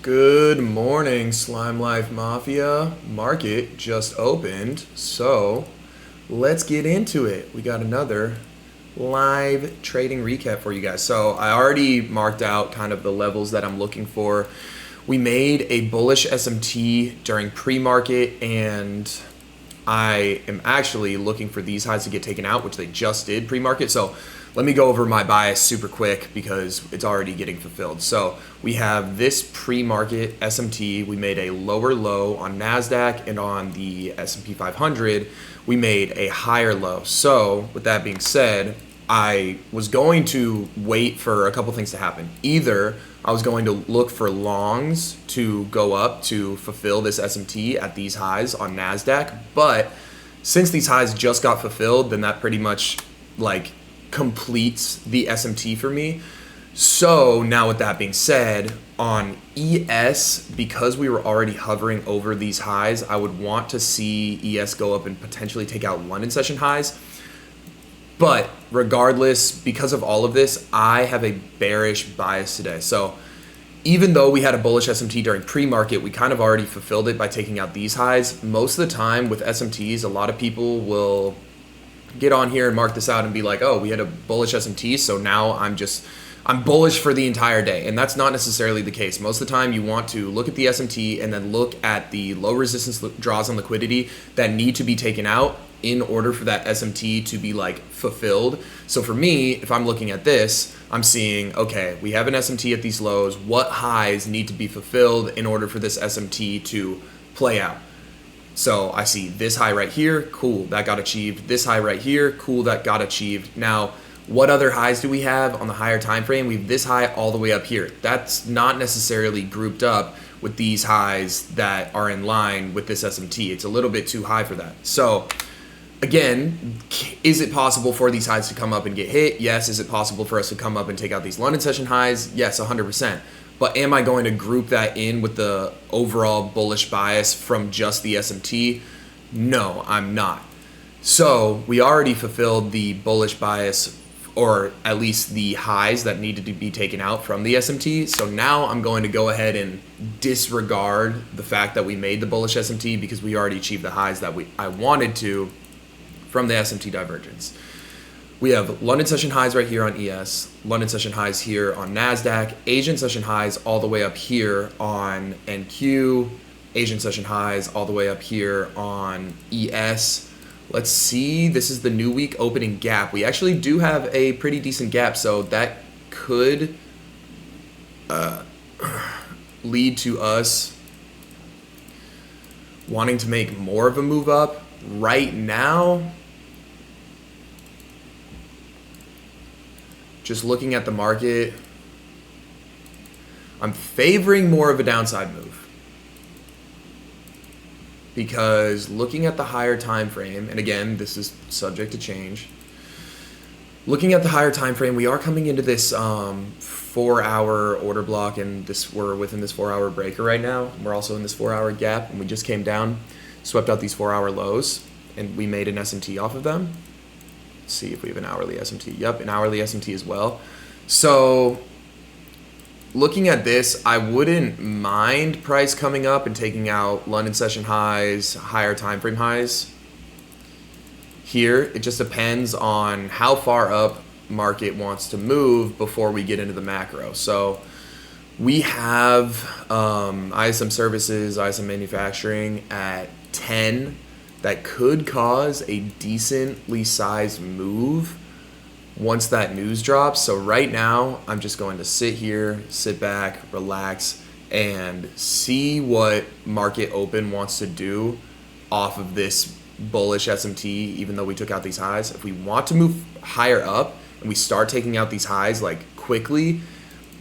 Good morning, Slime Life Mafia. Market just opened, so let's get into it. We got another live trading recap for you guys. So I already marked out kind of the levels that I'm looking for. We made a bullish SMT during pre-market, and I am actually looking for these highs to get taken out, which they just did pre-market. So let me go over my bias super quick because it's already getting fulfilled. So we have this pre-market SMT. We made a lower low on NASDAQ, and on the S&P 500, we made a higher low. So with that being said, I was going to wait for a couple things to happen. Either I was going to look for longs to go up to fulfill this SMT at these highs on NASDAQ, but since these highs just got fulfilled, then that pretty much completes the SMT for me. So now with that being said, on ES, because we were already hovering over these highs, I would want to see ES go up and potentially take out London session highs. But regardless, because of all of this, I have a bearish bias today. So even though we had a bullish SMT during pre-market, we kind of already fulfilled it by taking out these highs. Most of the time with SMTs, a lot of people will get on here and mark this out and be like, oh, we had a bullish SMT, so now I'm bullish for the entire day. And that's not necessarily the case. Most of the time you want to look at the SMT and then look at the low resistance draws on liquidity that need to be taken out in order for that SMT to be fulfilled. So for me, if I'm looking at this, I'm seeing, okay, we have an SMT at these lows. What highs need to be fulfilled in order for this SMT to play out? So I see this high right here, cool, that got achieved. This high right here, cool, that got achieved. Now, what other highs do we have on the higher time frame? We have this high all the way up here. That's not necessarily grouped up with these highs that are in line with this SMT. It's a little bit too high for that. So again, is it possible for these highs to come up and get hit? Yes. Is it possible for us to come up and take out these London session highs? Yes, 100%. But am I going to group that in with the overall bullish bias from just the SMT? No, I'm not. So we already fulfilled the bullish bias, or at least the highs that needed to be taken out from the SMT. So now I'm going to go ahead and disregard the fact that we made the bullish SMT because we already achieved the highs that I wanted to from the SMT divergence. We have London session highs right here on ES, London session highs here on NASDAQ, Asian session highs all the way up here on NQ, Asian session highs all the way up here on ES. Let's see, this is the new week opening gap. We actually do have a pretty decent gap, so that could lead to us wanting to make more of a move up. Right now, just looking at the market, I'm favoring more of a downside move. Because looking at the higher time frame, and again, this is subject to change. Looking at the higher time frame, we are coming into this 4-hour order block, and we're within this 4-hour breaker right now. We're also in this 4-hour gap, and we just came down, swept out these 4-hour lows, and we made an SMT off of them. Let's see if we have an hourly SMT. Yep, an hourly SMT as well. So looking at this, I wouldn't mind price coming up and taking out London session highs, higher time frame highs. Here, it just depends on how far up market wants to move before we get into the macro. So we have ISM services, ISM manufacturing at 10. That could cause a decently sized move once that news drops. So right now, I'm just going to sit here, sit back, relax, and see what market open wants to do off of this bullish SMT, even though we took out these highs. If we want to move higher up and we start taking out these highs quickly,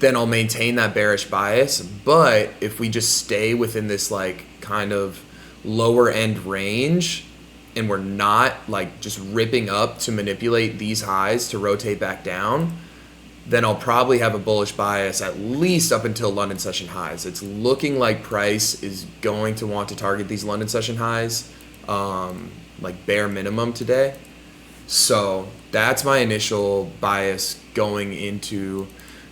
then I'll maintain that bearish bias. But if we just stay within this kind of lower end range and we're not just ripping up to manipulate these highs to rotate back down, then I'll probably have a bullish bias at least up until London session highs. It's looking like price is going to want to target these London session highs bare minimum today. So that's my initial bias going into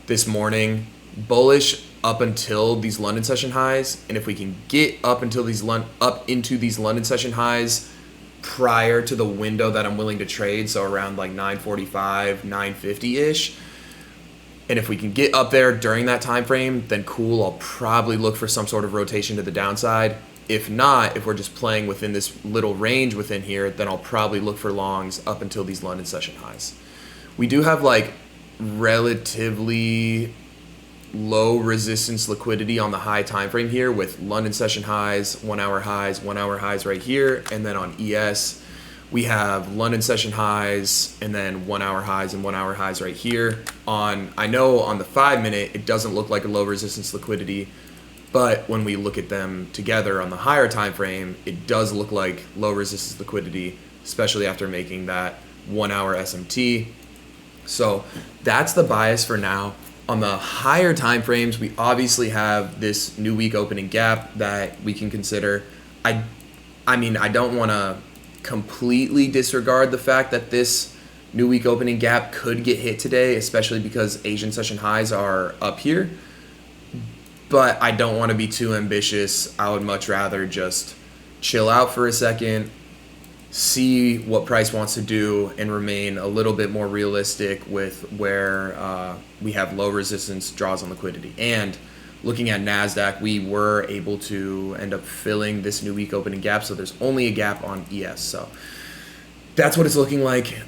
this morning. Bullish up until these London session highs, and if we can get up until these up into these London session highs prior to the window that I'm willing to trade, so around like 9:45, 9:50-ish, and if we can get up there during that time frame, then cool, I'll probably look for some sort of rotation to the downside. If not, if we're just playing within this little range within here, then I'll probably look for longs up until these London session highs. We do have like relatively low resistance liquidity on the high time frame here with London session highs, 1 hour highs right here, and then on ES we have London session highs and then 1 hour highs and 1 hour highs right here. I know on the 5 minute it doesn't look like a low resistance liquidity, but when we look at them together on the higher time frame, it does look like low resistance liquidity, especially after making that 1 hour SMT. So that's the bias for now. On the higher time frames, we obviously have this new week opening gap that we can consider. I mean, I don't want to completely disregard the fact that this new week opening gap could get hit today, especially because Asian session highs are up here. But I don't want to be too ambitious. I would much rather just chill out for a second, see what price wants to do, and remain a little bit more realistic with where we have low resistance draws on liquidity. And looking at NASDAQ, we were able to end up filling this new week opening gap, so there's only a gap on ES. So that's what it's looking like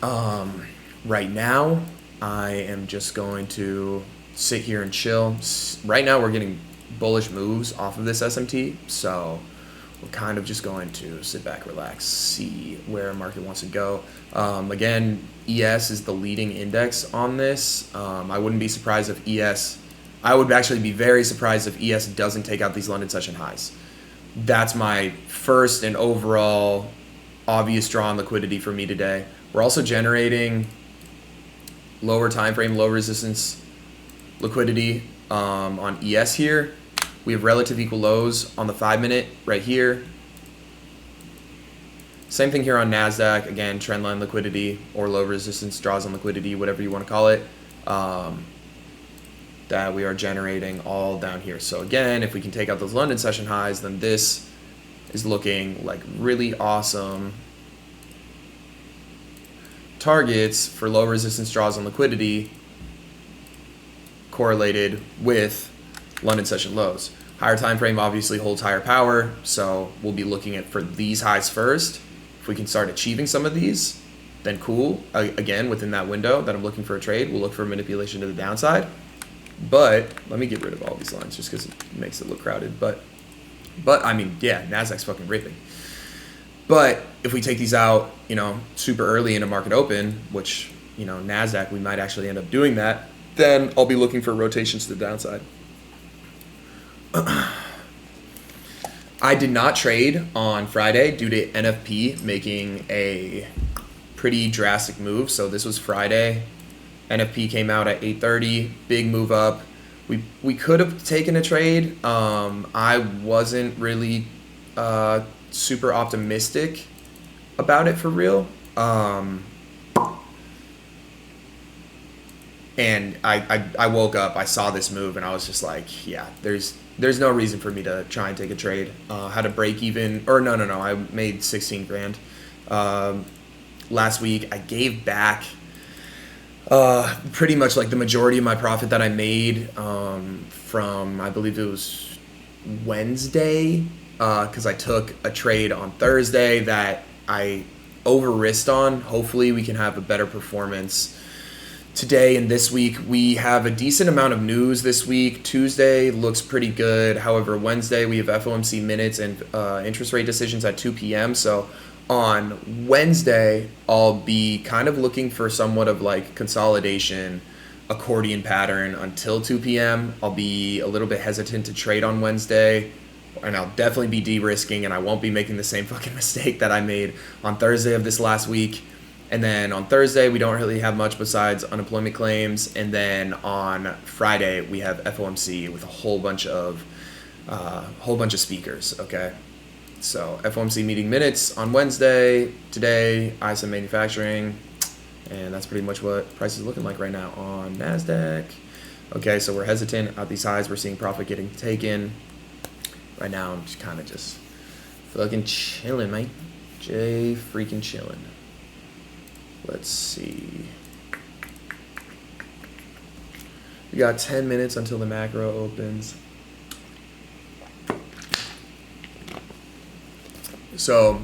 right now. I am just going to sit here and chill. Right now we're getting bullish moves off of this SMT, so we're kind of just going to sit back, relax, see where market wants to go. Again, ES is the leading index on this. I wouldn't be surprised if I would actually be very surprised if ES doesn't take out these London session highs. That's my first and overall obvious draw on liquidity for me today. We're also generating lower time frame, low resistance liquidity on ES here. We have relative equal lows on the 5 minute right here. Same thing here on NASDAQ. Again, trendline liquidity or low resistance draws on liquidity, whatever you want to call it, that we are generating all down here. So again, if we can take out those London session highs, then this is looking like really awesome targets for low resistance draws on liquidity correlated with London session lows. Higher time frame obviously holds higher power, so we'll be looking at for these highs first. If we can start achieving some of these, then cool. Again, within that window that I'm looking for a trade, we'll look for manipulation to the downside. But let me get rid of all these lines just because it makes it look crowded. But I mean, yeah, NASDAQ's fucking ripping. But if we take these out, super early in a market open, which, NASDAQ, we might actually end up doing that, then I'll be looking for rotations to the downside. I did not trade on Friday due to NFP making a pretty drastic move. So this was Friday. NFP came out at 8:30, big move up. We could have taken a trade. I wasn't really super optimistic about it for real. And I woke up, I saw this move, and I was just like, yeah, there's no reason for me to try and take a trade. Had a break even, or no, I made 16 grand. Last week, I gave back pretty much like the majority of my profit that I made from, I believe it was Wednesday, because I took a trade on Thursday that I over-risked on. Hopefully we can have a better performance today and this week. We have a decent amount of news this week. Tuesday looks pretty good. However, Wednesday we have FOMC minutes and interest rate decisions at 2 p.m. So on Wednesday, I'll be kind of looking for somewhat of like consolidation, accordion pattern until 2 p.m. I'll be a little bit hesitant to trade on Wednesday, and I'll definitely be de-risking, and I won't be making the same fucking mistake that I made on Thursday of this last week. And then on Thursday, we don't really have much besides unemployment claims. And then on Friday, we have FOMC with a whole bunch of speakers, okay? So FOMC meeting minutes on Wednesday, today, ISM manufacturing, and that's pretty much what price is looking like right now on NASDAQ. Okay, so we're hesitant at these highs. We're seeing profit getting taken. Right now, I'm just kind of just fucking chilling, mate. Freaking chilling. Let's see. We got 10 minutes until the macro opens. So,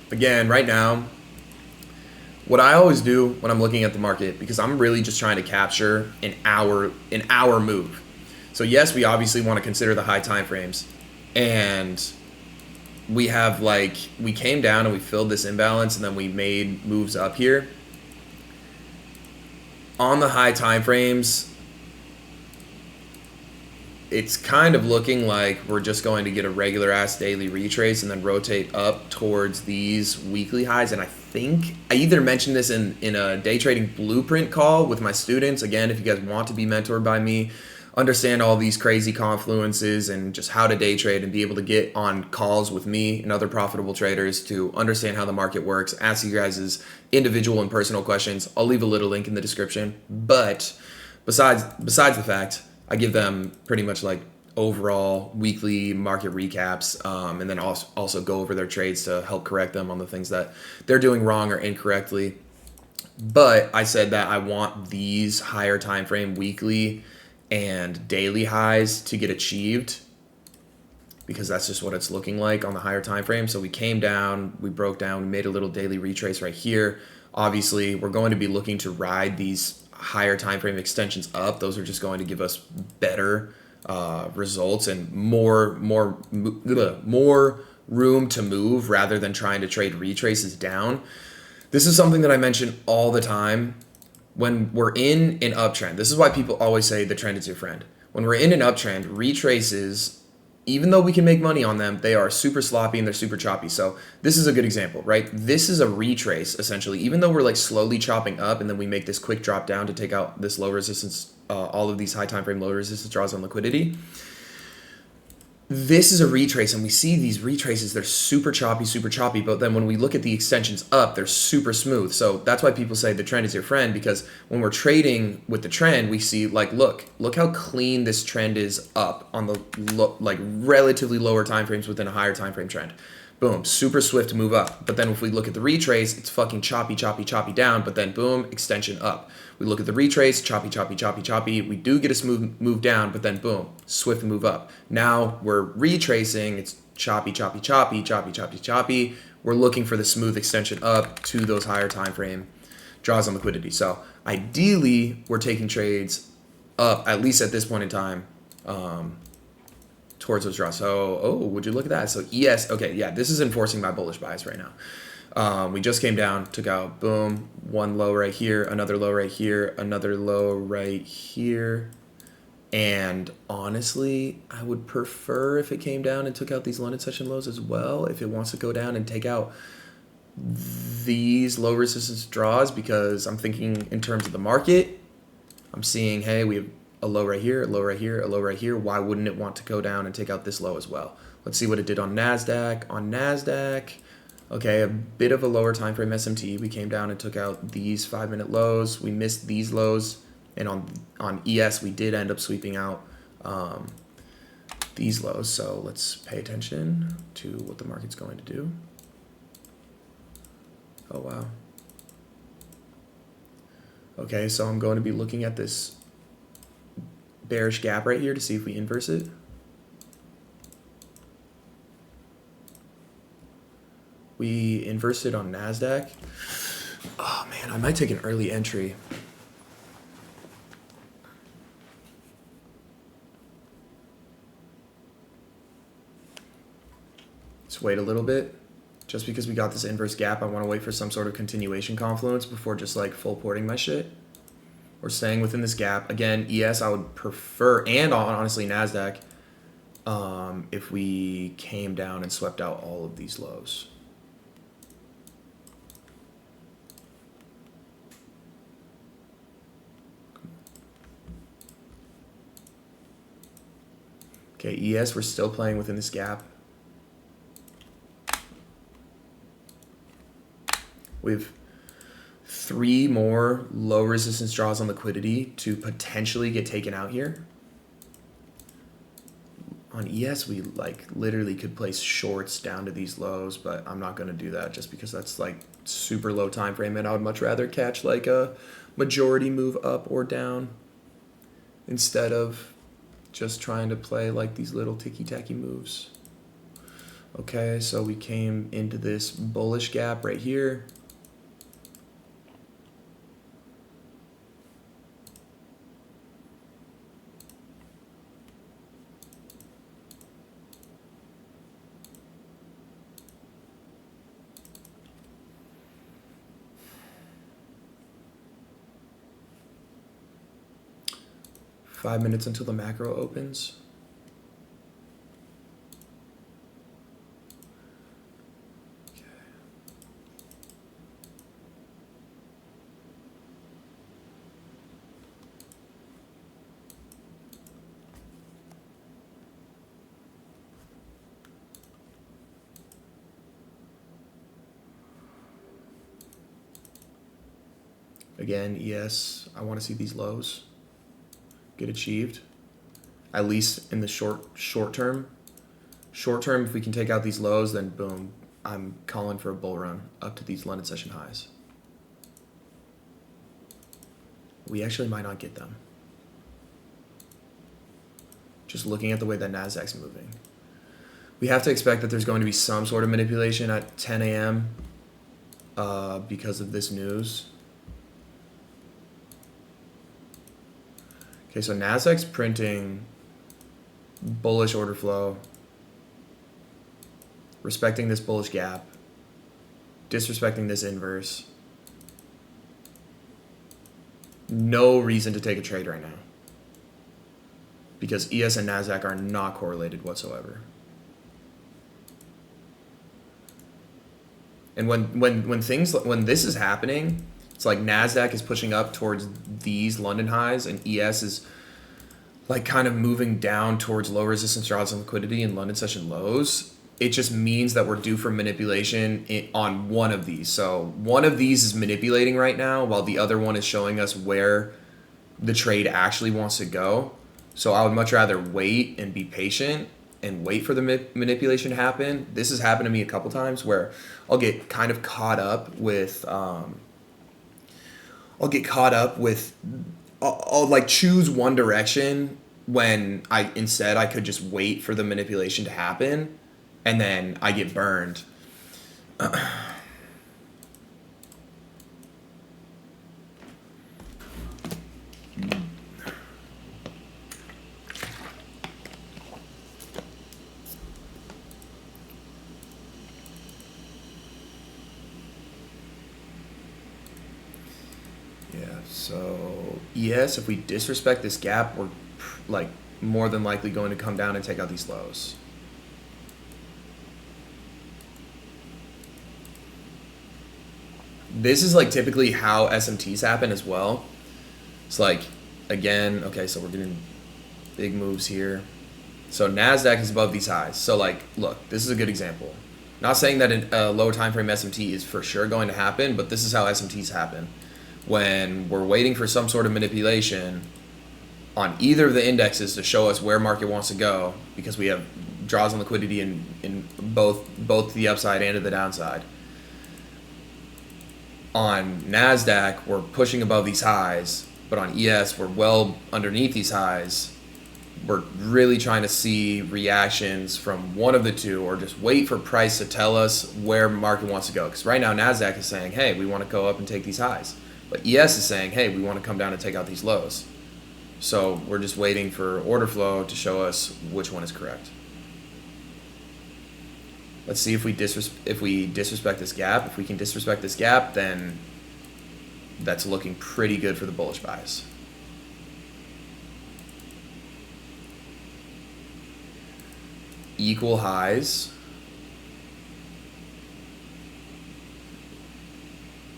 again, right now, what I always do when I'm looking at the market, because I'm really just trying to capture an hour move. So yes, we obviously want to consider the high time frames, and we have we came down and we filled this imbalance, and then we made moves up here. On the high time frames, it's kind of looking like we're just going to get a regular ass daily retrace and then rotate up towards these weekly highs. And I think I either mentioned this in a day trading blueprint call with my students. Again, if you guys want to be mentored by me, understand all these crazy confluences and just how to day trade and be able to get on calls with me and other profitable traders to understand how the market works, ask you guys' individual and personal questions. I'll leave a little link in the description. But besides the fact, I give them pretty much like overall weekly market recaps, and then also go over their trades to help correct them on the things that they're doing wrong or incorrectly. But I said that I want these higher time frame weekly and daily highs to get achieved, because that's just what it's looking like on the higher time frame. So we came down, we broke down, we made a little daily retrace right here. Obviously, we're going to be looking to ride these higher time frame extensions up. Those are just going to give us better results and more room to move rather than trying to trade retraces down. This is something that I mention all the time when we're in an uptrend. This is why people always say the trend is your friend. When we're in an uptrend, retraces, even though we can make money on them, they are super sloppy and they're super choppy. So this is a good example, right? This is a retrace, essentially. Even though we're like slowly chopping up and then we make this quick drop down to take out this low resistance, all of these high time frame low resistance draws on liquidity. This is a retrace, and we see these retraces, they're super choppy, but then when we look at the extensions up, they're super smooth. So that's why people say the trend is your friend, because when we're trading with the trend, we see like, look how clean this trend is up on the relatively lower time frames within a higher time frame trend. Boom, super swift move up. But then if we look at the retrace, it's fucking choppy down, but then boom, extension up. We look at the retrace, choppy. We do get a smooth move down, but then boom, swift move up. Now we're retracing, it's choppy. We're looking for the smooth extension up to those higher time frame draws on liquidity. So ideally, we're taking trades up, at least at this point in time, towards those draws. So, oh, would you look at that? So ES, okay, yeah, this is enforcing my bullish bias right now. We just came down, took out, boom, one low right here, another low right here, another low right here. And honestly, I would prefer if it came down and took out these London session lows as well, if it wants to go down and take out these low resistance draws, because I'm thinking in terms of the market. I'm seeing, hey, we have a low right here, a low right here, a low right here. Why wouldn't it want to go down and take out this low as well? Let's see what it did on NASDAQ. Okay, a bit of a lower time frame SMT. We came down and took out these 5-minute lows. We missed these lows. And on ES, we did end up sweeping out these lows. So let's pay attention to what the market's going to do. Oh, wow. Okay, so I'm going to be looking at this bearish gap right here to see if we inverse it. We inversed it on NASDAQ. Oh man, I might take an early entry. Let's wait a little bit. Just because we got this inverse gap, I want to wait for some sort of continuation confluence before just like full porting my shit. We're staying within this gap. Again, ES I would prefer, and honestly NASDAQ, if we came down and swept out all of these lows. Okay, ES, we're still playing within this gap. We've 3 more low resistance draws on liquidity to potentially get taken out here. On ES, we like literally could place shorts down to these lows, but I'm not going to do that just because that's like super low time frame, and I would much rather catch like a majority move up or down instead of just trying to play like these little ticky-tacky moves. Okay, so we came into this bullish gap right here. Five minutes until the macro opens. Okay. Again, yes, I want to see these lows get achieved, at least in the short term. Short term, if we can take out these lows, then boom, I'm calling for a bull run up to these London session highs. We actually might not get them. Just looking at the way that Nasdaq's moving. We have to expect that there's going to be some sort of manipulation at 10 a.m. Because of this news. Okay, so Nasdaq's printing bullish order flow, respecting this bullish gap, disrespecting this inverse. No reason to take a trade right now because ES and Nasdaq are not correlated whatsoever. And when this is happening, it's like Nasdaq is pushing up towards these London highs and ES is like kind of moving down towards low resistance draws on liquidity and London session lows. It just means that we're due for manipulation on one of these. So one of these is manipulating right now while the other one is showing us where the trade actually wants to go. So I would much rather wait and be patient and wait for the manipulation to happen. This has happened to me a couple times where I'll get kind of caught up with I'll like choose one direction when I could just wait for the manipulation to happen, and then I get burned. So yes, if we disrespect this gap, we're like more than likely going to come down and take out these lows. This is like typically how SMTs happen as well. It's like, again, okay, so we're getting big moves here. So NASDAQ is above these highs. So like, look, this is a good example. Not saying that a lower time frame SMT is for sure going to happen, but this is how SMTs happen. When we're waiting for some sort of manipulation on either of the indexes to show us where market wants to go, because we have draws on liquidity in both the upside and to the downside. On NASDAQ, we're pushing above these highs, but on ES, we're well underneath these highs. We're really trying to see reactions from one of the two, or just wait for price to tell us where market wants to go. Because right now, NASDAQ is saying, hey, we want to go up and take these highs. But ES is saying, hey, we want to come down and take out these lows. So we're just waiting for order flow to show us which one is correct. Let's see if we disrespect this gap. If we can disrespect this gap, then that's looking pretty good for the bullish bias. Equal highs.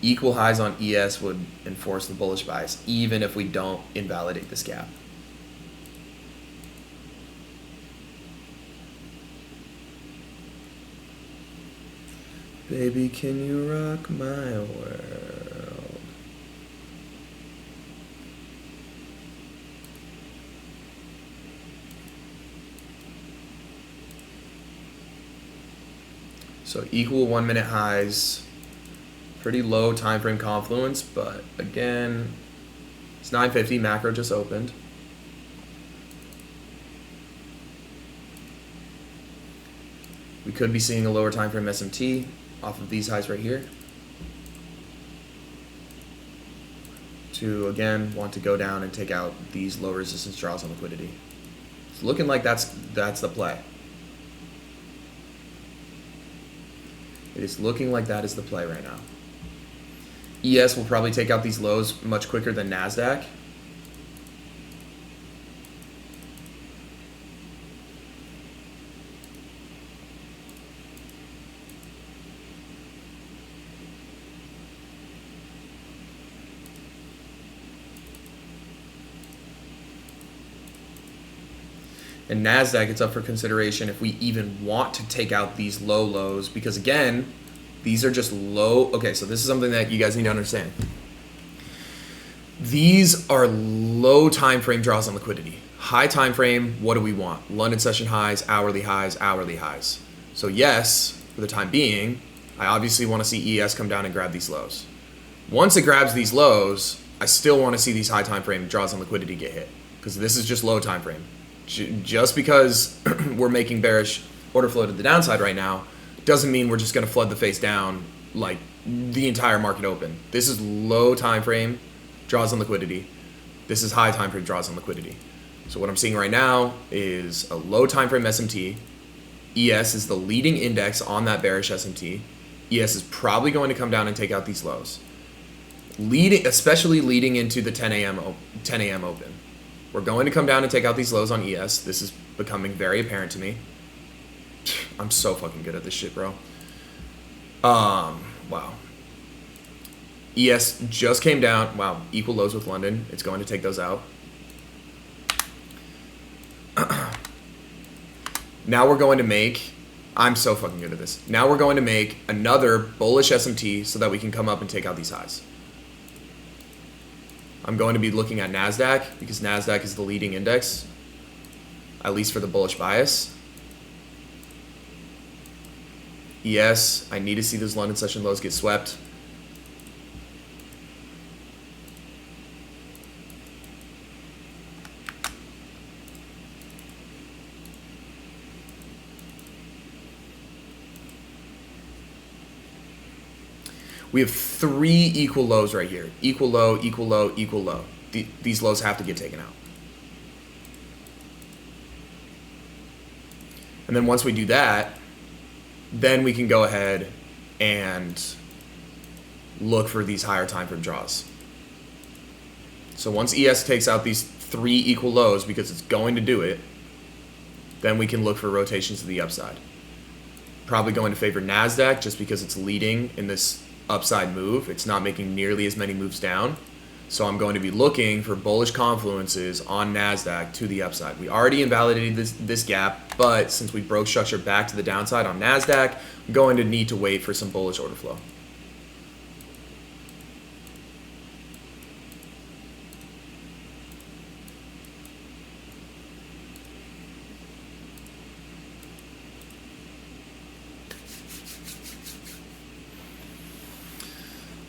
Equal highs on ES would enforce the bullish bias, even if we don't invalidate this gap. Baby, can you rock my world? So equal 1 minute highs, pretty low time frame confluence, but again, it's 950, macro just opened. We could be seeing a lower time frame SMT off of these highs right here. To again want to go down and take out these low resistance draws on liquidity. It's looking like that's the play. It is looking like that is the play right now. ES will probably take out these lows much quicker than NASDAQ. And NASDAQ, it's up for consideration if we even want to take out these low lows, because again, these are just low. Okay, so this is something that you guys need to understand. These are low time frame draws on liquidity. High time frame, what do we want? London session highs, hourly highs, hourly highs. So yes, for the time being, I obviously want to see ES come down and grab these lows. Once it grabs these lows, I still want to see these high time frame draws on liquidity get hit, because this is just low time frame. Just because we're making bearish order flow to the downside right now doesn't mean we're just going to flood the face down like the entire market open. This is low time frame draws on liquidity. This is high time frame draws on liquidity. So what I'm seeing right now is a low time frame SMT. ES is the leading index on that bearish SMT. ES is probably going to come down and take out these lows, especially leading into the 10 a.m. open. We're going to come down and take out these lows on ES. This is becoming very apparent to me. I'm so fucking good at this shit, bro. Wow. ES just came down. Wow, equal lows with London. It's going to take those out. Now we're going to make, I'm so fucking good at this. Now we're going to make another bullish SMT so that we can come up and take out these highs. I'm going to be looking at NASDAQ because NASDAQ is the leading index, at least for the bullish bias. ES, I need to see those London session lows get swept. We have 3 equal lows right here. Equal low, equal low, equal low. These lows have to get taken out. And then once we do that, then we can go ahead and look for these higher time frame draws. So once ES takes out these 3 equal lows, because it's going to do it, then we can look for rotations to the upside. Probably going to favor NASDAQ just because it's leading in this upside move. It's not making nearly as many moves down. So I'm going to be looking for bullish confluences on NASDAQ to the upside. We already invalidated this gap, but since we broke structure back to the downside on NASDAQ, I'm going to need to wait for some bullish order flow.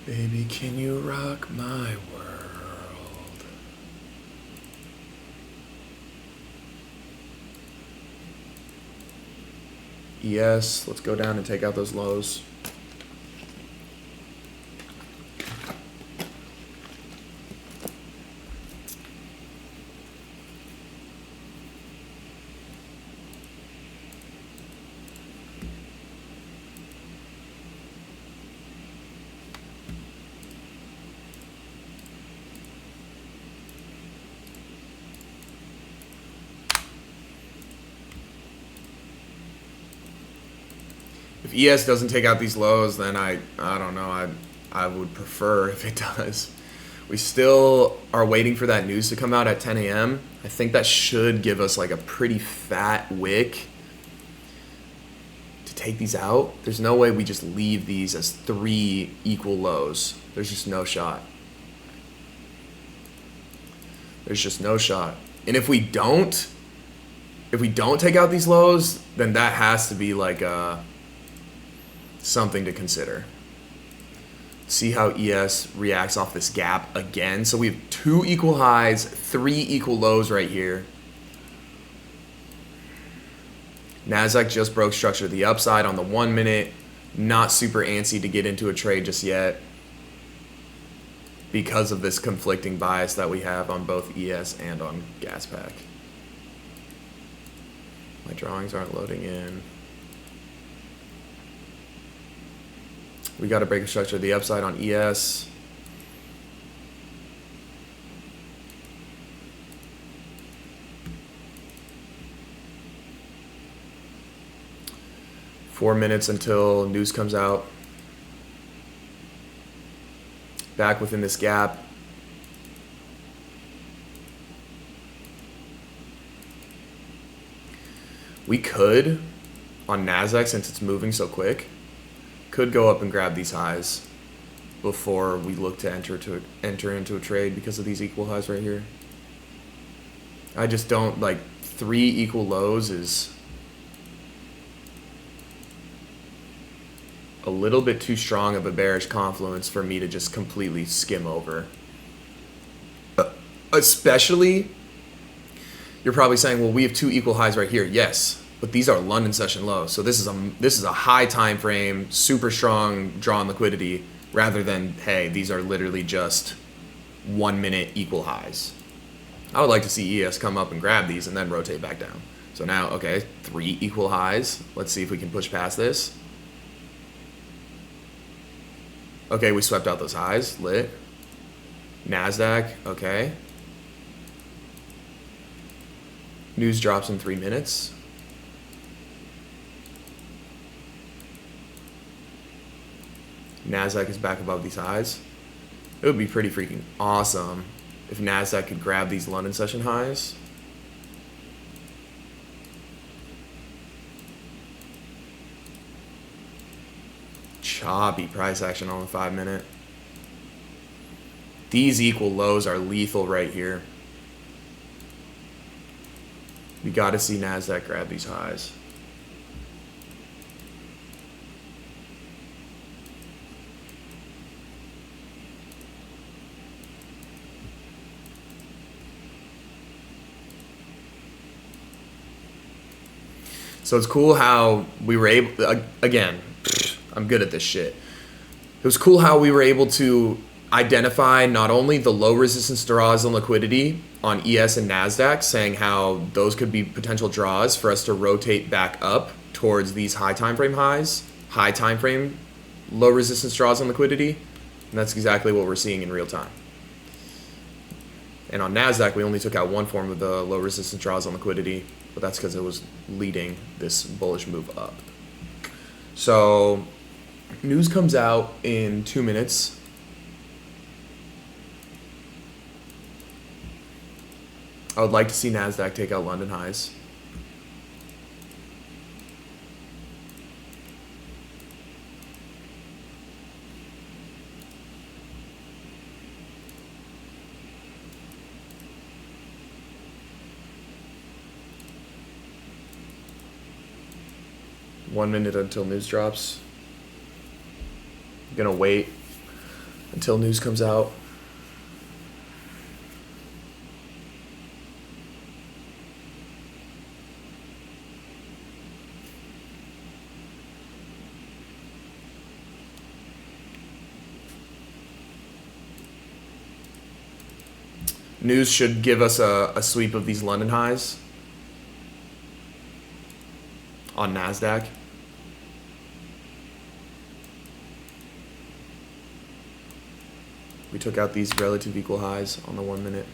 Baby, can you rock my world? Yes, let's go down and take out those lows. If ES doesn't take out these lows, then I don't know. I would prefer if it does. We still are waiting for that news to come out at 10 a.m. I think that should give us like a pretty fat wick to take these out. There's no way we just leave these as 3 equal lows. There's just no shot. There's just no shot. And if we don't take out these lows, then that has to be like a Something to consider. See how ES reacts off this gap again. So we have 2 equal highs, 3 equal lows right here. Nasdaq just broke structure to the upside on the 1 minute. Not super antsy to get into a trade just yet because of this conflicting bias that we have on both ES and on GasPack. My drawings aren't loading in. We got to break a structure to the upside on ES. Four minutes until news comes out. Back within this gap. We could, on NASDAQ, since it's moving so quick, could go up and grab these highs before we look to enter into a trade because of these equal highs right here. I just don't like 3 equal lows is a little bit too strong of a bearish confluence for me to just completely skim over. Especially, you're probably saying, well, we have 2 equal highs right here. Yes, but these are London session lows. So this is a high time frame, super strong drawn liquidity, rather than, hey, these are literally just 1 minute equal highs. I would like to see ES come up and grab these and then rotate back down. So now, okay, 3 equal highs. Let's see if we can push past this. Okay, we swept out those highs, lit. NASDAQ, okay. News drops in 3 minutes. NASDAQ is back above these highs. It would be pretty freaking awesome if NASDAQ could grab these London session highs. Choppy price action on the 5 minute. These equal lows are lethal right here. We got to see NASDAQ grab these highs. So it's cool how we were able, again, I'm good at this shit. It was cool how we were able to identify not only the low resistance draws and liquidity on ES and NASDAQ, saying how those could be potential draws for us to rotate back up towards these high time frame highs, high time frame low resistance draws and liquidity, and that's exactly what we're seeing in real time. And on NASDAQ, we only took out one form of the low resistance draws on liquidity, but that's because it was leading this bullish move up. So news comes out in 2 minutes. I would like to see NASDAQ take out London highs. One minute until news drops. I'm gonna wait until news comes out. News should give us a sweep of these London highs on NASDAQ. We took out these relative equal highs on the 1 minute.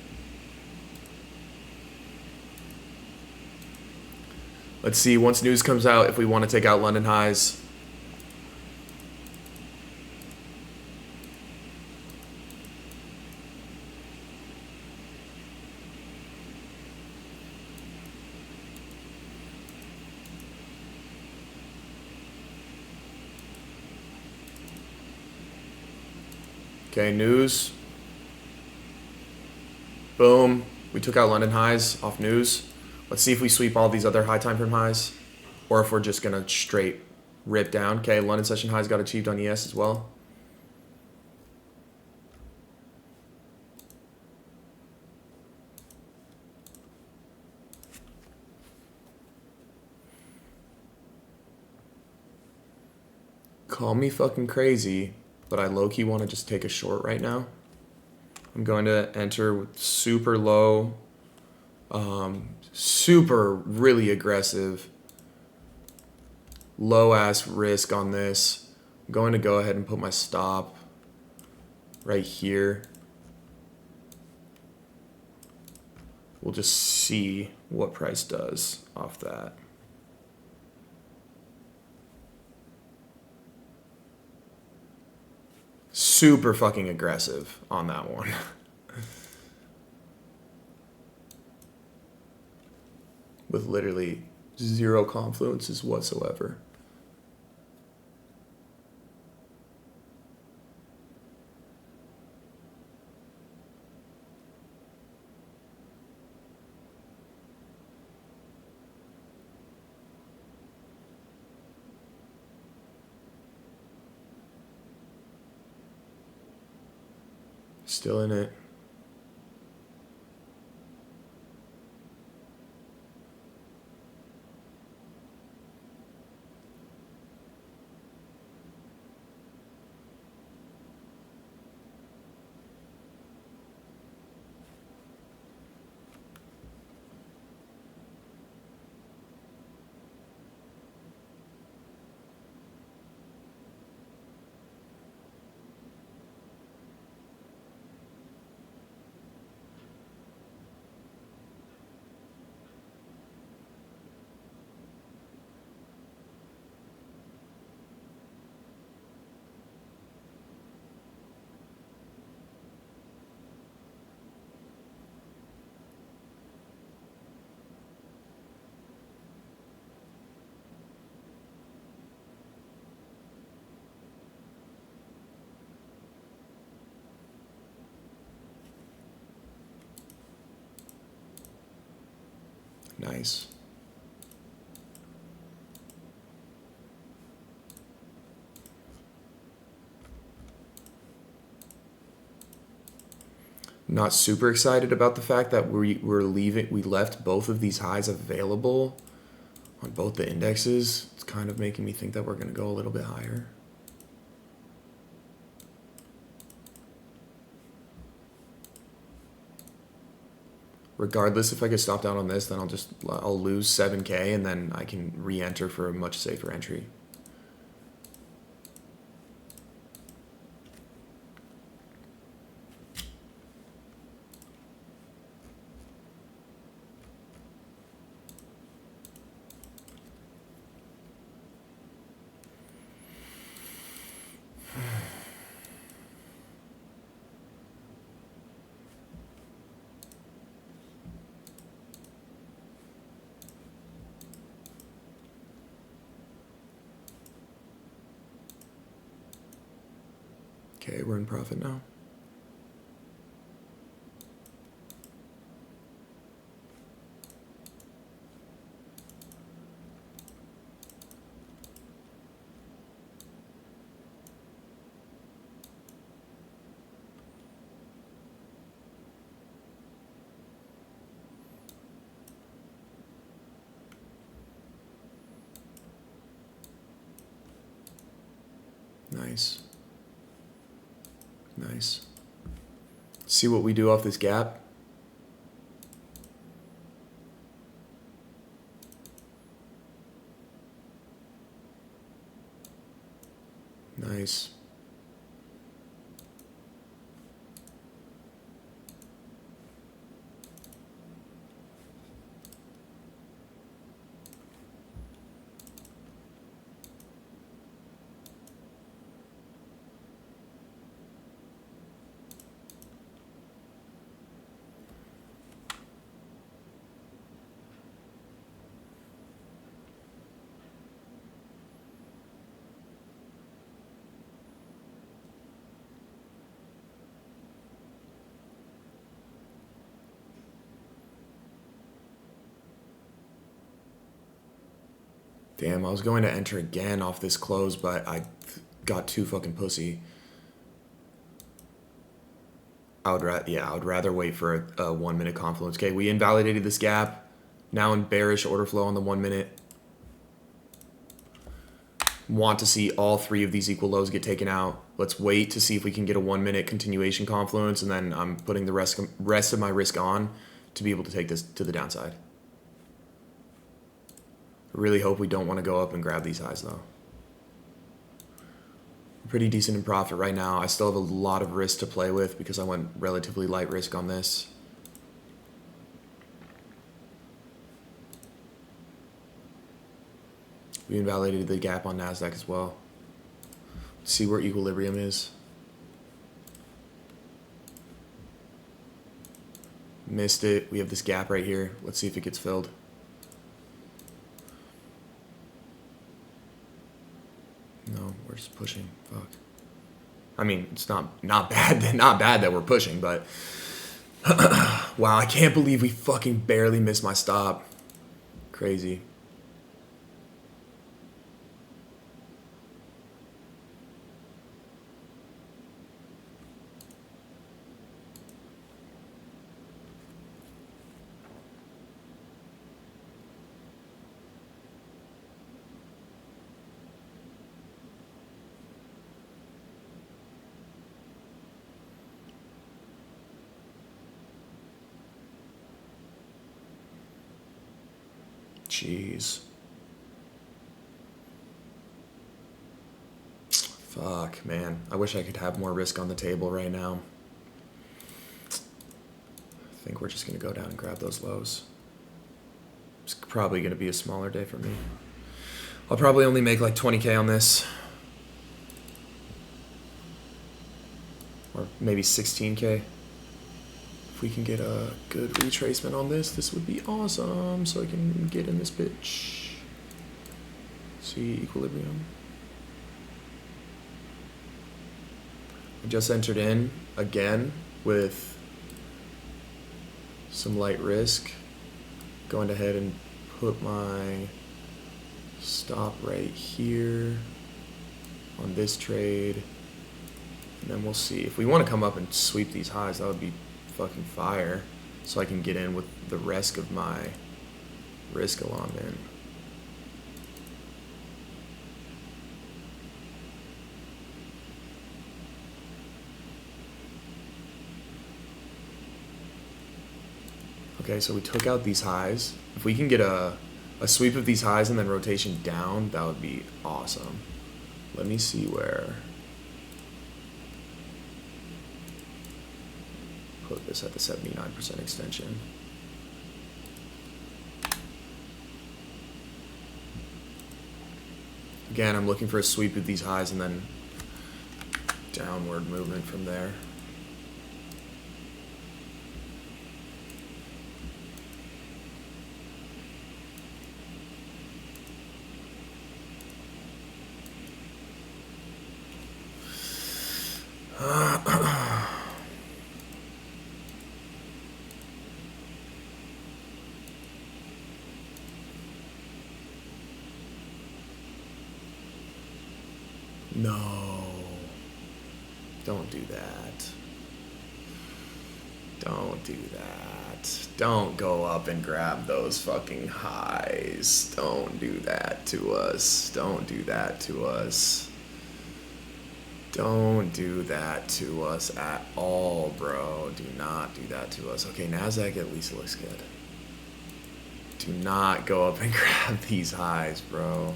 Let's see, once news comes out, if we want to take out London highs. Okay, news. Boom. We took out London highs off news. Let's see if we sweep all these other high time frame highs, or if we're just gonna straight Rip down. Okay, London session highs got achieved on ES as well. Call me fucking crazy, but I low-key want to just take a short right now. I'm going to enter with super low, super really aggressive, low-ass risk on this. I'm going to go ahead and put my stop right here. We'll just see what price does off that. Super fucking aggressive on that one. With literally zero confluences whatsoever. Still in it. Nice. Not super excited about the fact that we left both of these highs available on both the indexes. It's kind of making me think that we're going to go a little bit higher. Regardless, if I get stopped out on this, then I'll lose 7K and then I can re-enter for a much safer entry. Okay, we're in profit now. Nice. Nice. See what we do off this gap. Nice. Damn, I was going to enter again off this close, but I got too fucking pussy. I would rather wait for a 1 minute confluence. Okay, we invalidated this gap. Now in bearish order flow on the 1 minute. Want to see all three of these equal lows get taken out. Let's wait to see if we can get a 1 minute continuation confluence, and then I'm putting the rest of my risk on to be able to take this to the downside. I really hope we don't want to go up and grab these highs though. Pretty decent in profit right now. I still have a lot of risk to play with because I went relatively light risk on this. We invalidated the gap on NASDAQ as well. Let's see where equilibrium is. Missed it. We have this gap right here. Let's see if it gets filled. No, we're just pushing. Fuck. I mean, it's not bad. Not bad that we're pushing, but wow, I can't believe we fucking barely missed my stop. Crazy. Jeez. Fuck, man. I wish I could have more risk on the table right now. I think we're just going to go down and grab those lows. It's probably going to be a smaller day for me. I'll probably only make like 20K on this. Or maybe 16K. If we can get a good retracement on this, this would be awesome. So I can get in this bitch. See equilibrium. I just entered in again with some light risk. Going ahead and put my stop right here on this trade. And then we'll see. If we want to come up and sweep these highs, that would be fucking fire, so I can get in with the rest of my risk allotment. Okay, so we took out these highs. If we can get a sweep of these highs and then rotation down, that would be awesome. Let me see where. Put this at the 79% extension. Again, I'm looking for a sweep of these highs and then downward movement from there. No. Don't do that. Don't do that. Don't go up and grab those fucking highs. Don't do that to us. Don't do that to us. Don't do that to us at all, bro. Do not do that to us. Okay, NASDAQ at least looks good. Do not go up and grab these highs, bro.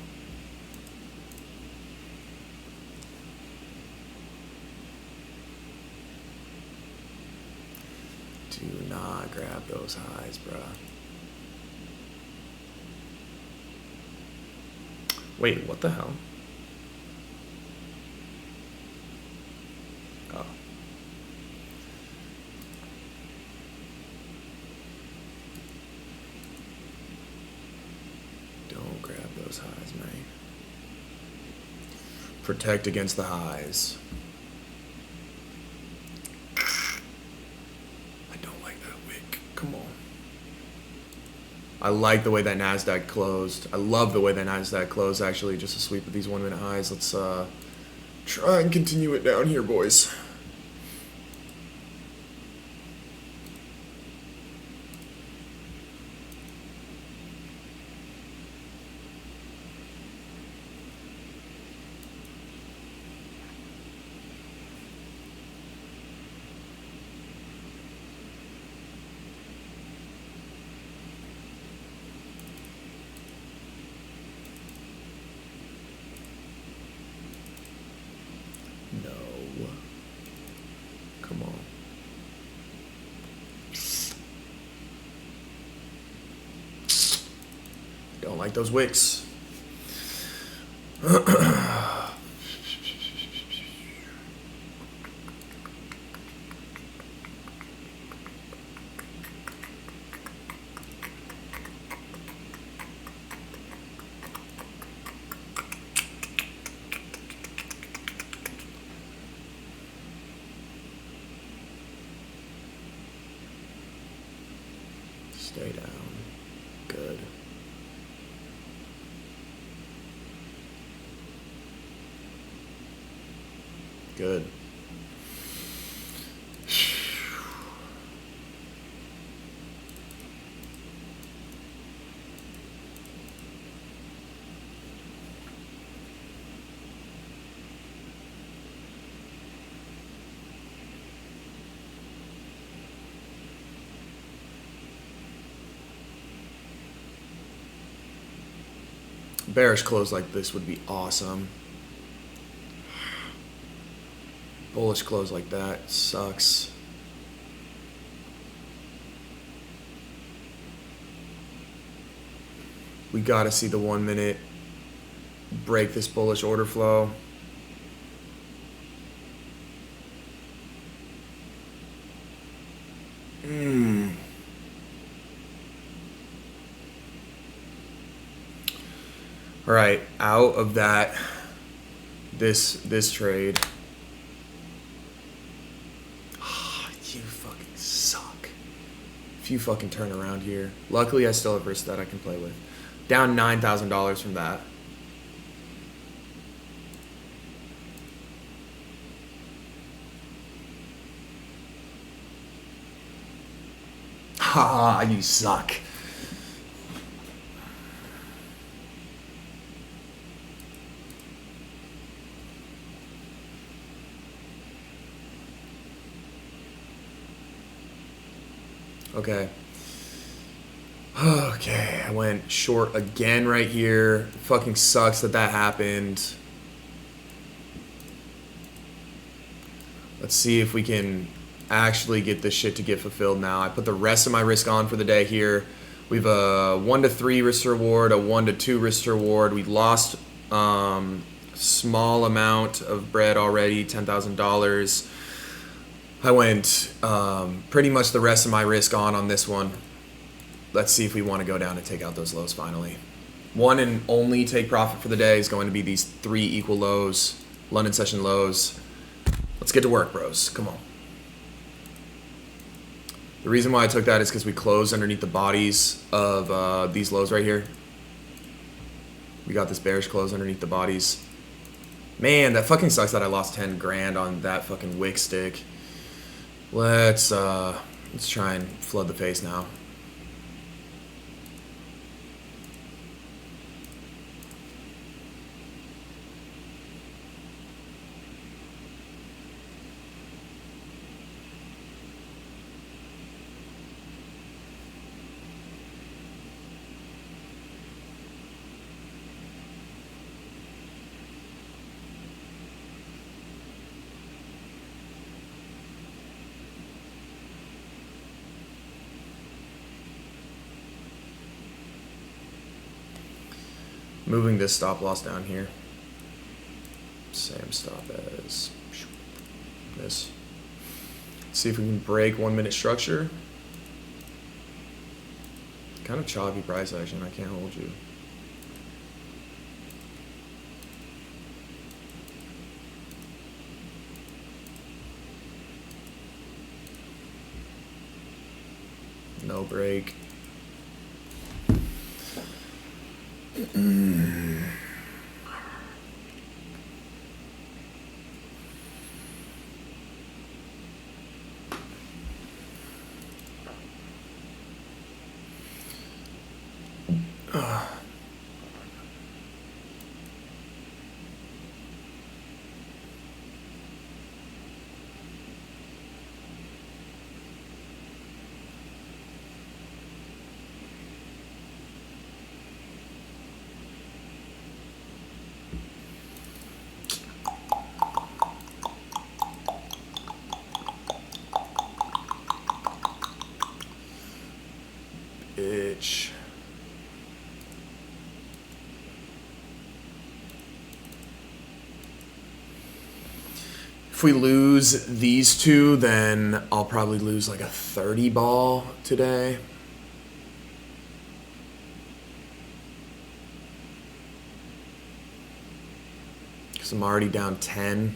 Do not grab those highs, bruh. Wait, what the hell? Oh. Don't grab those highs, man. Protect against the highs. Come on. I like the way that NASDAQ closed. I love the way that NASDAQ closed, actually, just a sweep of these 1 minute highs. Let's try and continue it down here, boys. No. Come on. Don't like those wicks. Stay down. Good. Good. Bearish close like this would be awesome. Bullish close like that sucks. We gotta see the 1 minute break this bullish order flow. All right, out of that, this trade. You fucking suck. If you fucking turn around here. Luckily, I still have risk that I can play with. Down $9,000 from that. Ha, you suck. Okay. Okay, I went short again right here. Fucking sucks that that happened. Let's see if we can actually get this shit to get fulfilled now. I put the rest of my risk on for the day here. We have a 1 to 3 risk to reward, a 1 to 2 risk to reward. We lost small amount of bread already, $10,000. I went pretty much the rest of my risk on this one. Let's see if we want to go down and take out those lows finally. One and only take profit for the day is going to be these 3 equal lows, London session lows. Let's get to work, bros. Come on. The reason why I took that is because we closed underneath the bodies of these lows right here. We got this bearish close underneath the bodies. Man, that fucking sucks that I lost 10 grand on that fucking wick stick. Let's try and flood the face now. Moving this stop loss down here. Same stop as this. See if we can break 1 minute structure. Kind of choppy price action. I can't hold you. No break. Bitch. If we lose these two, then I'll probably lose like a 30 ball today. Because I'm already down 10.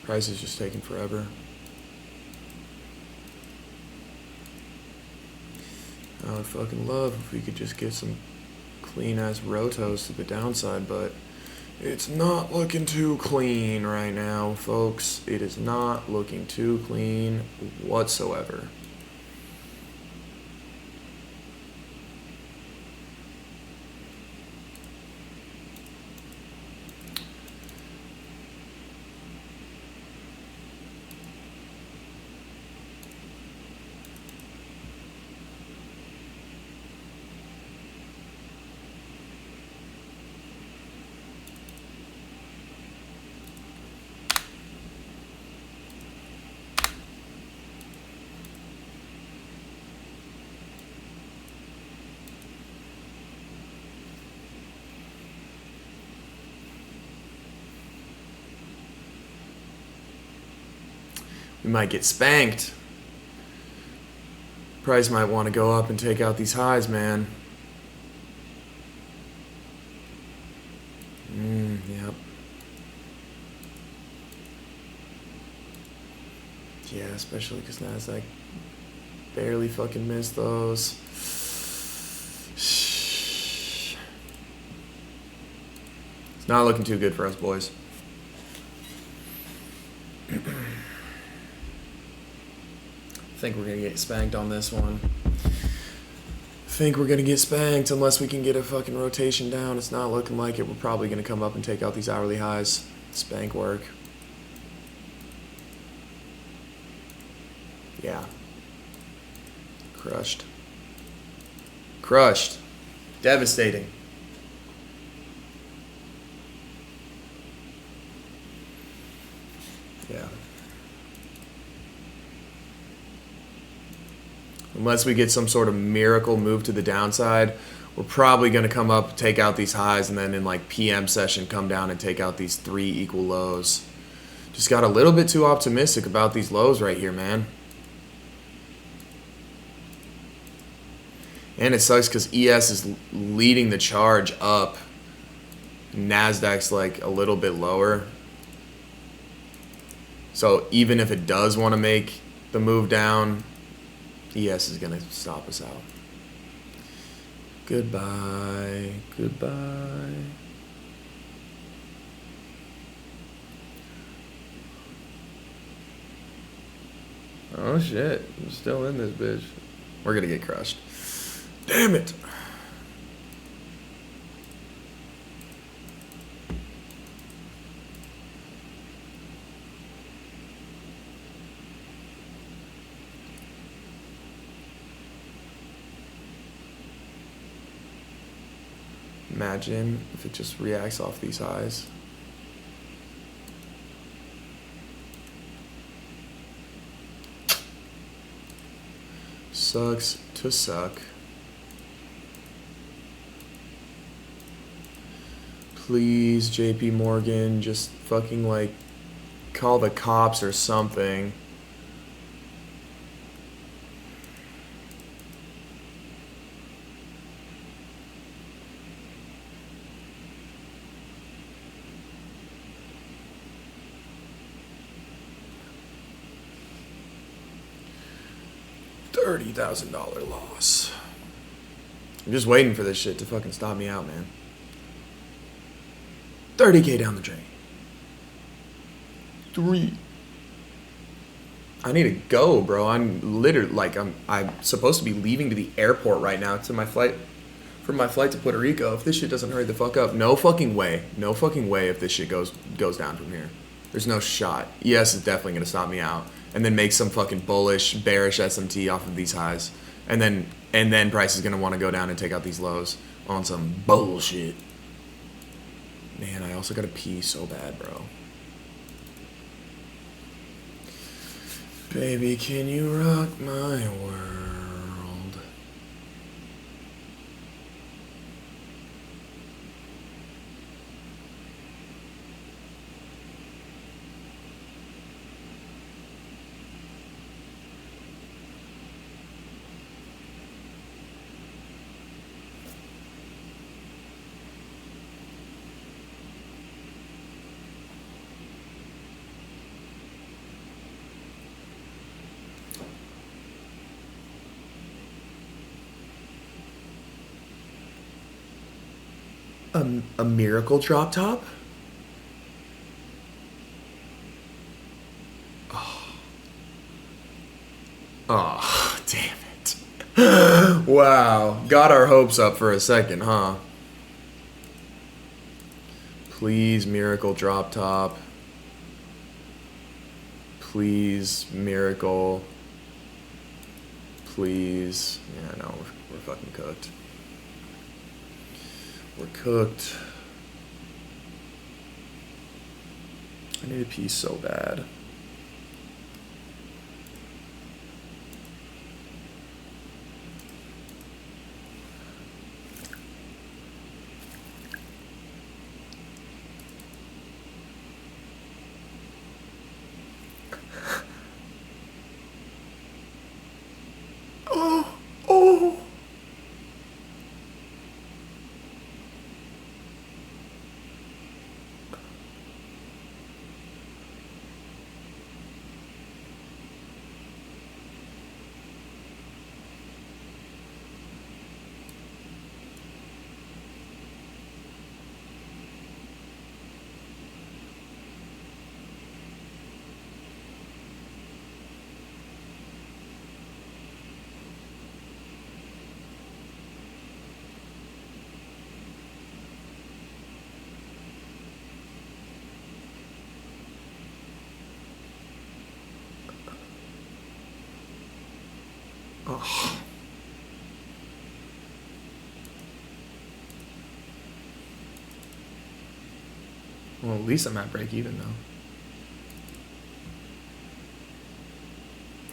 Price is just taking forever. I would fucking love if we could just get some clean ass rotos to the downside, but it's not looking too clean right now, folks. It is not looking too clean whatsoever. We might get spanked. Price might want to go up and take out these highs, man. Yep. Yeah, especially because Nasdaq barely fucking missed those. It's not looking too good for us, boys. I think we're going to get spanked on this one. I think we're going to get spanked unless we can get a fucking rotation down. It's not looking like it. We're probably going to come up and take out these hourly highs. Spank work. Yeah. Crushed. Crushed. Devastating. Yeah. Unless we get some sort of miracle move to the downside, we're probably going to come up, take out these highs, and then in like PM session come down and take out these 3 equal lows. Just got a little bit too optimistic about these lows right here, man. And it sucks because ES is leading the charge up. NASDAQ's like a little bit lower. So even if it does want to make the move down, ES is going to stop us out. Goodbye. Goodbye. Oh shit. I'm still in this bitch. We're going to get crushed. Damn it. Imagine if it just reacts off these highs. Sucks to suck. Please, JP Morgan, just fucking like call the cops or something. $30,000 loss. I'm just waiting for this shit to fucking stop me out, man. 30K down the drain. 3. I need to go, bro. I'm literally like I'm supposed to be leaving to the airport right now to my flight for my flight to Puerto Rico. If this shit doesn't hurry the fuck up, no fucking way if this shit goes down from here. There's no shot. ES is definitely gonna stop me out and then make some fucking bearish SMT off of these highs, and then price is gonna want to go down and take out these lows on some bullshit. Man, I also gotta pee so bad, bro. Baby, can you rock my world? A miracle drop top? Oh, damn it. Wow. Got our hopes up for a second, huh? Please, miracle drop top. Please, miracle. Please. Yeah, no, we're fucking cooked. We're cooked. I need a piece so bad. Oh, oh. Oh. Well, at least I'm at break even though.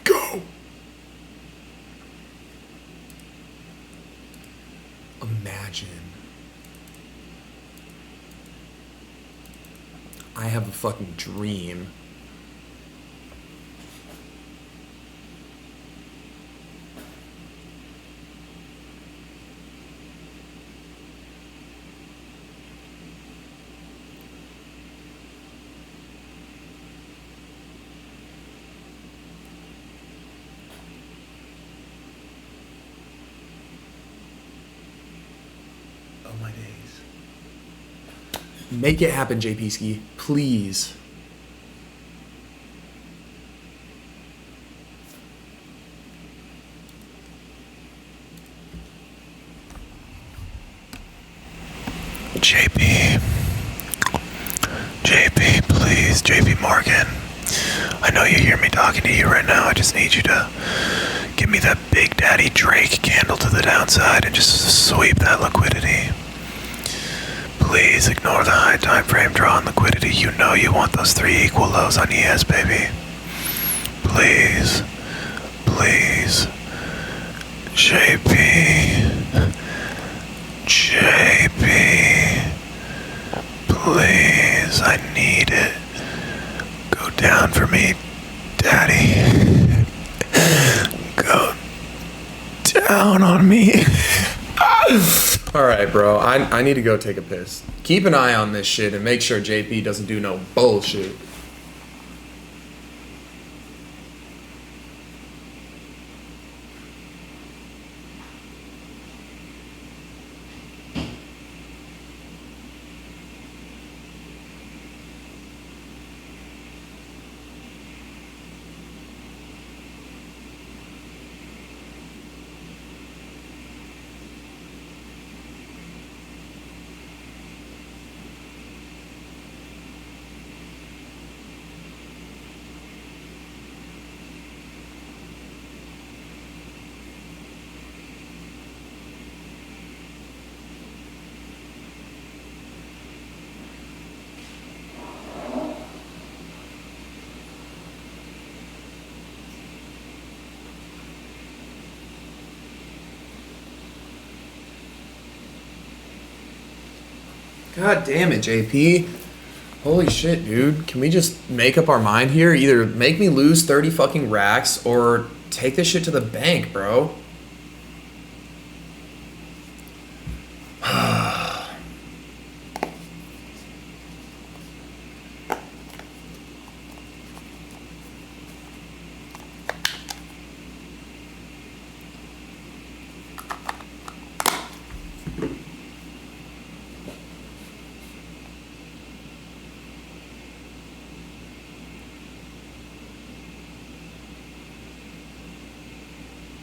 Go! Imagine. I have a fucking dream. Oh my days. Make it happen, JP Ski. Please. JP, please, JP Morgan. I know you hear me talking to you right now. I just need you to give me that Big Daddy Drake candle to the downside and just sweep that liquidity. Please ignore the high time frame draw on liquidity. You know you want those 3 equal lows on ES, baby. Please. Please. JP. Please, I need it. Go down for me, Daddy. Go down on me. Alright, bro. I need to go take a piss. Keep an eye on this shit and make sure JP doesn't do no bullshit. God damn it, JP. Holy shit, dude. Can we just make up our mind here? Either make me lose 30 fucking racks or take this shit to the bank, bro.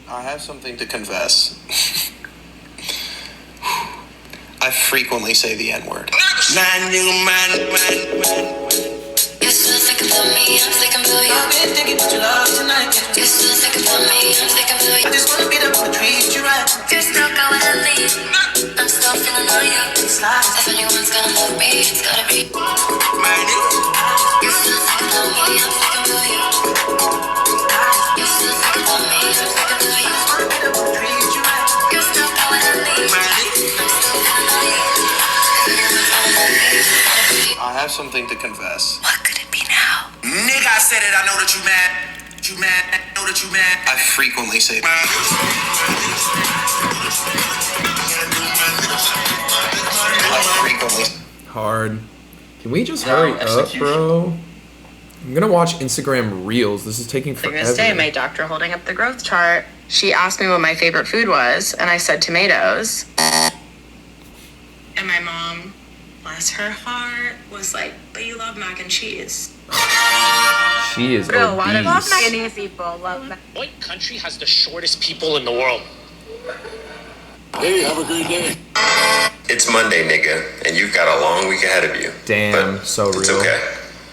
I have something to confess. I frequently say the N-word. You're still thinking about me, I'm thinking about you. I've been thinking about your love tonight. You're still thinking about me, I'm thinking about you. I just wanna be the one to treat you right. You're still going to leave. I'm still feeling on you. If anyone's gonna love me, it's gotta be my nigga. You're still thinking about me, I'm thinking about you. You're still thinking about me, I'm thinking about you. You're still going to leave. I'm still feeling on you. If anyone's gonna love me, it's gotta be. I have something to confess. What could it be now? Nigga, I said it. I know that you mad. You mad. I know that you mad. I frequently say Hard. Can we just hurry up, bro? I'm gonna watch Instagram Reels. This is taking forever. This day, my doctor holding up the growth chart, she asked me what my favorite food was, and I said tomatoes. And my mom, bless her heart, was like, but you love mac and cheese. She is Bro, why do obese. Chinese people love mac? What country has the shortest people in the world? Hey, have a great day. It's Monday, nigga, and you've got a long week ahead of you. Damn, but so it's real. okay.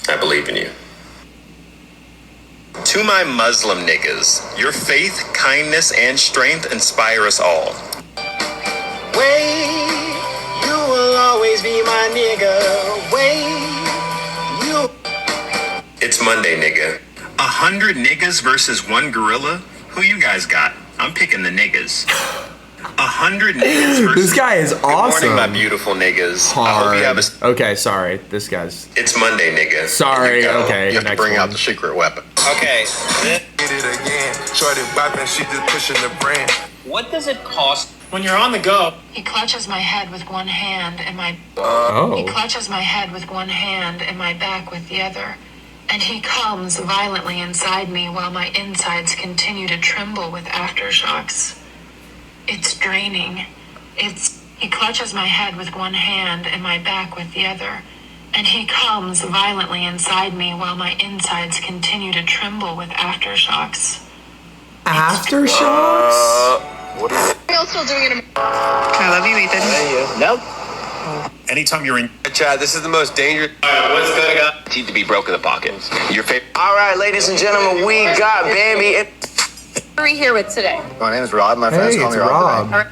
I believe in you. To my Muslim niggas, your faith, kindness, and strength inspire us all. Wait, you will always be my nigga. Wait, you. It's Monday, nigga. 100 niggas versus one gorilla? Who you guys got? I'm picking the niggas. 100 niggas versus... This guy is awesome. Good morning, my beautiful niggas. I hope you have a... Okay, sorry. This guy's... It's Monday, nigga. Sorry, You okay. You have to next bring one. out the secret weapon. Okay. Get it again. Shorty bopping, she just pushing the brand. What does it cost when you're on the go? He clutches my head with one hand and my... He Oh. clutches my head with one hand and my back with the other. And he comes violently inside me while my insides continue to tremble with aftershocks. It's draining. He clutches my head with one hand and my back with the other. And he comes violently inside me while my insides continue to tremble with aftershocks. Aftershocks? Are you still doing it? I love you, Ethan. Nope. Anytime you're in. Chad, this is the most dangerous. What's going on? Teeth to be broke in the pocket. Your favorite... All right, ladies and gentlemen, we got Bambi. Who are we here with today? My name is Rob. My Hey, friends call it's me Rob. Rob.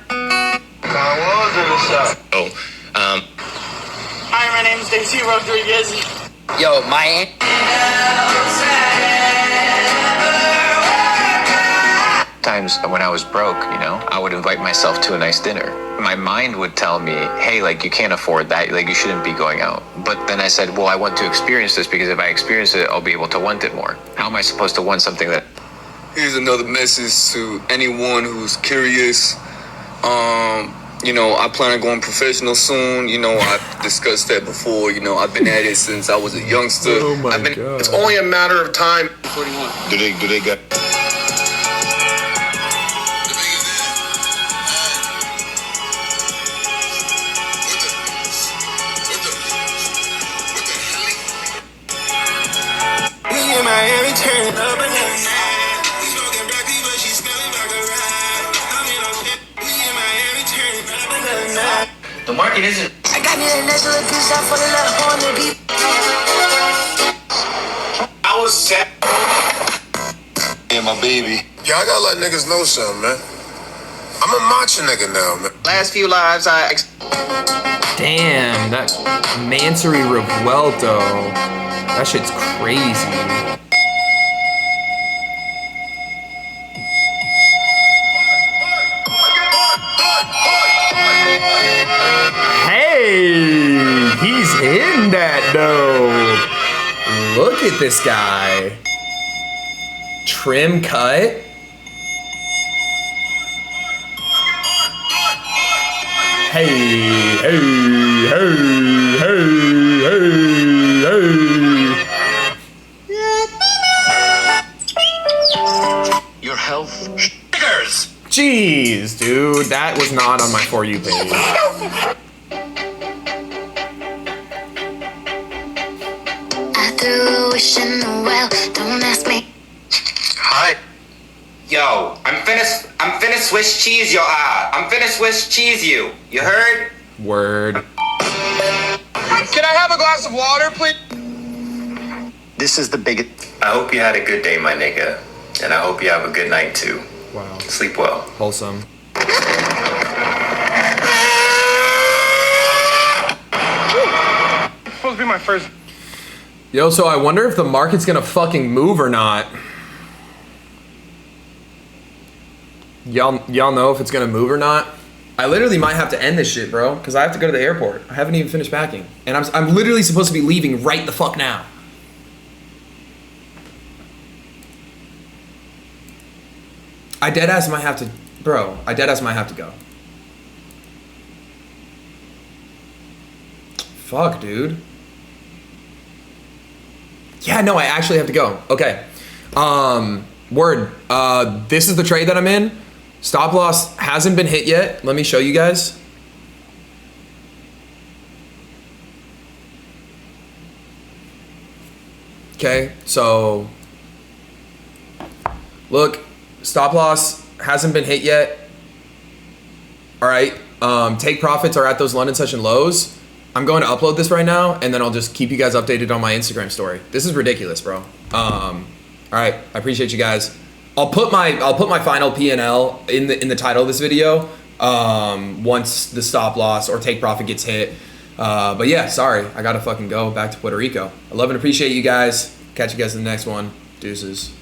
Oh, Hi, my name's Daisy Rodriguez. Yo, my... Times when I was broke, you know, I would invite myself to a nice dinner. My mind would tell me, hey, like, you can't afford that, like, you shouldn't be going out. But then I said, well, I want to experience this because if I experience it, I'll be able to want it more. How am I supposed to want something that... Here's another message to anyone who's curious. You know, I plan on going professional soon. You know, I've discussed that before. You know, I've been at it since I was a youngster. Oh my God. It's only a matter of time. 41. do they get... Me in Miami turning up and The market isn't. I got me that nice little piece out for the left horn to be. I was sad. Yeah, my baby. Yeah, I gotta let niggas know something, man. I'm a macho nigga now, man. Last few lives, Damn, that Mansory Revuelto. That shit's crazy. Hey! at this guy. Trim cut. Hey, hey, hey, hey, hey, hey. Your health. Stickers. Jeez, dude, that was not on my For You page. I threw a wish in the well, don't ask me. Hi. Yo, I'm finna Swiss cheese your I'm finna Swiss cheese you. You heard? Word. Can I have a glass of water, please? This is the biggest. I hope you had a good day, my nigga. And I hope you have a good night too. Wow. Sleep well. Wholesome. It's supposed to be my first. Yo, so I wonder if the market's gonna fucking move or not. Y'all know if it's gonna move or not? I literally might have to end this shit, bro, because I have to go to the airport. I haven't even finished packing. And I'm literally supposed to be leaving right the fuck now. I deadass might have to, bro, I deadass might have to go. Fuck, dude. Yeah, no, I actually have to go. Okay. Word. This is the trade that I'm in. Stop loss hasn't been hit yet. Let me show you guys. Okay, so look, stop loss hasn't been hit yet. All right, take profits are at those London session lows. I'm going to upload this right now, and then I'll just keep you guys updated on my Instagram story. This is ridiculous, bro. All right, I appreciate you guys. I'll put my final P&L in the title of this video once the stop loss or take profit gets hit. But yeah, sorry, I gotta fucking go back to Puerto Rico. I love and appreciate you guys. Catch you guys in the next one. Deuces.